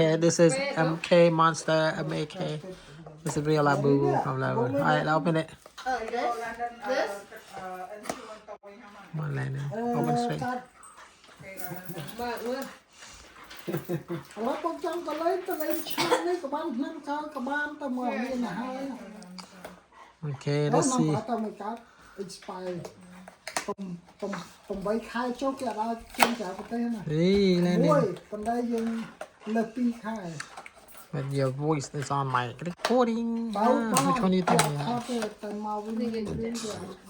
Okay, this is MK Monster MAK. This is real Labubu from Landon. Alright, open it. This? Come on, Landon. Open straight. แล้วผมจำก็เลยตัวเลยช่างนี่กับบ้านนั่นเขากับบ้านตัวเมืองนี่นะฮะ Okay, แล้ว let's น้อง see. ก็ต้องมีการอินสปายผมไปขายโจ๊กแกเราเจ้าจากประเทศนะ Hey, โอ้ย Landon. คนได้ยังเลิกปีขาย But your voice is on my recording. เบา Which one do you อ think? ยากเข้าไปแต่มาวิ่งเรื่อย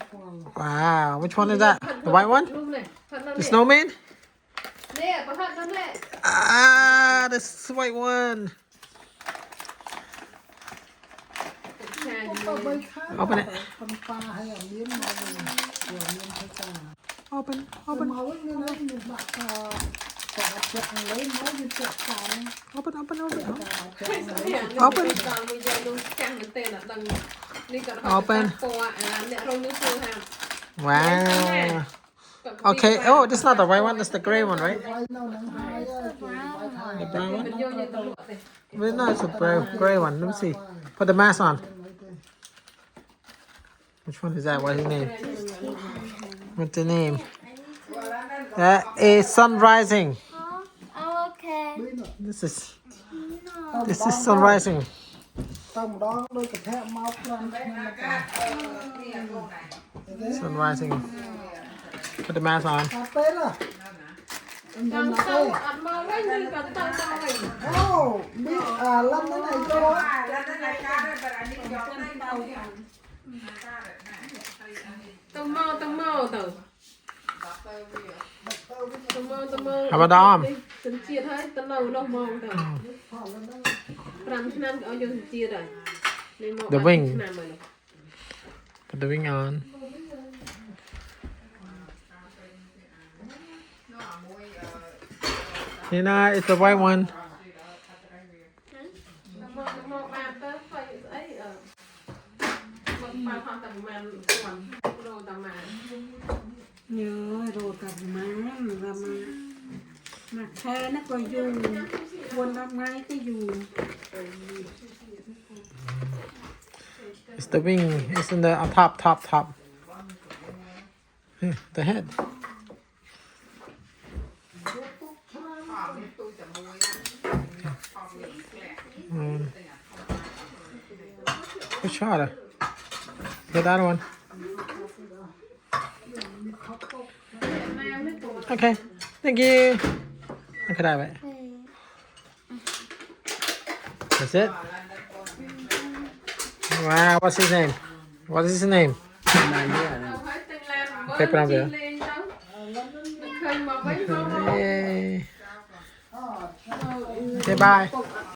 ๆ Wow, which one is that? The white one? The snowman? Ah, this white one. Open it. คนปลาให้เอาเลี้ยงมาเลยหัวเลี้ยงให้จ้า Open, เป็น open, มาวิ่งนี่นะมีบักต่อเจ็บเลยไม่มีเจ็บกัน open, open, open. เจ็บเลย Open. Open. Wow. Okay. Oh, this is not the white one. That's the gray one, right? ไว้เน่าหนังหาย The brown one. Very nice, the gray one. Let me see. Put the mask on. Which one is that? What's his name? What's the name? That is Sun Rising. Oh, okay. This is Sun Rising. ต้องร้องด้วยกระแทกเมาส์ครั้ง Sun Rising. Put the mask on. คาเฟ่ล่ะโอ้บิ๊กลำนั่นไหนโจ้ How about the arm? The wing. Put the wing on. Nina, it's the white one. Nhớ rồi cặp má và mà khe nó coi dù buồn đọc ngay cái dù It's the wing. It's in the top. Here, the head. Good shot. Get that one. Okay. Thank you. Okay, that way. That's it. Wow, what's his name? What is his name? Okay, put on there. Yay. Okay, bye.